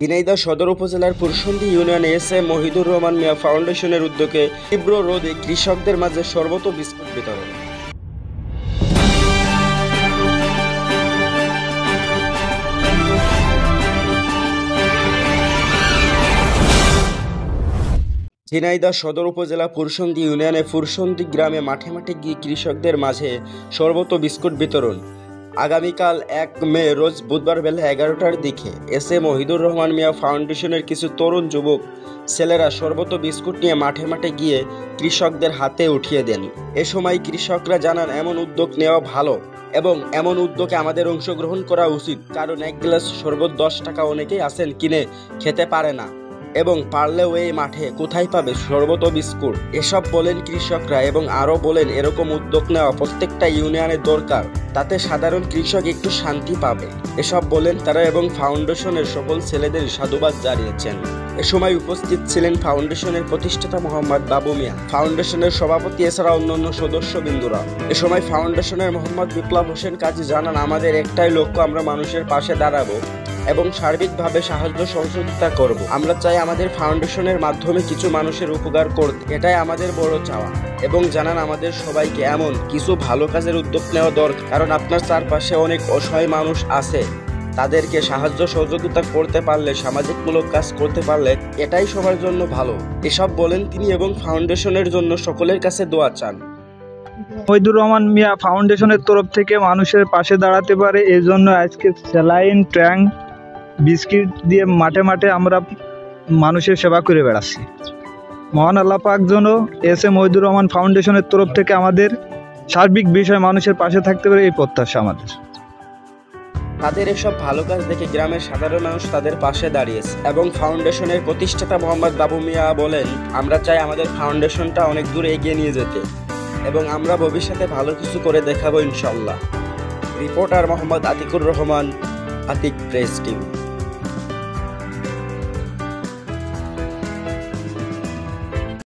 ঝিনাইদহ সদর উপজেলার পুরসন্দি ইউনিয়নে এস এ মহিদুর রহমান মিয়া ফাউন্ডেশনের উদ্যোগে তীব্র রোদে কৃষকদের মাঝে শরবত ও বিস্কুট বিতরণ। ঝিনাইদহ সদর উপজেলা পুরসন্দি ইউনিয়নে পুরসন্দি গ্রামে মাঠে মাঠে গিয়ে কৃষকদের মাঝে শরবত ও বিস্কুট বিতরণ। আগামীকাল ১ মে রোজ বুধবার বেলা ১১টার দিকে এস এ মহিদুর রহমান মিয়া ফাউন্ডেশনের কিছু তরুণ যুবক ছেলেরা শরবত ও বিস্কুট নিয়ে মাঠে মাঠে গিয়ে কৃষকদের হাতে উঠিয়ে দেন। এ সময় কৃষকরা জানান, এমন উদ্যোগ নেওয়া ভালো এবং এমন উদ্যোগে আমাদের অংশগ্রহণ করা উচিত, কারণ এক গ্লাস শরবত ১০ টাকা অনেকেই আছেন কিনে খেতে পারে না এবং পারলেও এই মাঠে কোথায় পাবে শরবত ও বিস্কুট। এসব বলেন কৃষকরা এবং আরও বলেন, এরকম উদ্যোগ নেওয়া প্রত্যেকটা ইউনিয়নের দরকার, তাতে সাধারণ কৃষক একটু শান্তি পাবে। এসব বলেন তারা এবং ফাউন্ডেশনের সকল ছেলেদের সাধুবাদ জানিয়েছেন। এ সময় উপস্থিত ছিলেন ফাউন্ডেশনের প্রতিষ্ঠাতা মোহাম্মদ বাবু মিয়া, ফাউন্ডেশনের সভাপতি এছাড়া অন্যান্য সদস্যবৃন্দরা। এ সময় ফাউন্ডেশনের মোহাম্মদ বিপ্লব হোসেন কাজী জানান, আমাদের একটাই লক্ষ্য, আমরা মানুষের পাশে দাঁড়াবো এবং সার্বিকভাবে সাহায্য সহযোগিতা করব। আমরা চাই আমাদের ফাউন্ডেশনের মাধ্যমে কিছু মানুষের উপকার করতে, এটাই আমাদের বড় চাওয়া। এবং জানান, আমাদের সবাইকে এমন কিছু ভালো কাজের উদ্যোগ নেওয়া দরকার, কারণ আপনার চারপাশে অনেক অসহায় মানুষ আছে, তাদেরকে সাহায্য সহযোগিতা করতে পারলে, সামাজিকমূলক কাজ করতে পারলে এটাই সবার জন্য ভালো। এসব বলেন তিনি এবং ফাউন্ডেশনের জন্য সকলের কাছে দোয়া চান। মহিদুর রহমান মিয়া ফাউন্ডেশনের তরফ থেকে মানুষের পাশে দাঁড়াতে পারে এই জন্য আজকে স্যালাইন, ট্যাঙ্ক, বিস্কিট দিয়ে মাঠে মাঠে আমরা মানুষের সেবা করে বেড়াচ্ছি। মহান আল্লাহ পাক যেন এস এ মহিদুর রহমান ফাউন্ডেশনের তরফ থেকে আমাদের সার্বিক বিষয়ে মানুষের পাশে থাকতে পারে, এই প্রত্যাশা আমাদের। তাদের এসব ভালো কাজ দেখে গ্রামের সাধারণ মানুষ তাদের পাশে দাঁড়িয়েছে এবং ফাউন্ডেশনের প্রতিষ্ঠাতা মোহাম্মদ বাবু মিয়া বলেন, আমরা চাই আমাদের ফাউন্ডেশনটা অনেক দূর এগিয়ে নিয়ে যেতে এবং আমরা ভবিষ্যতে ভালো কিছু করে দেখাবো ইনশাল্লাহ। Reporter Mohammad Atikur Rahman, Atik press TV.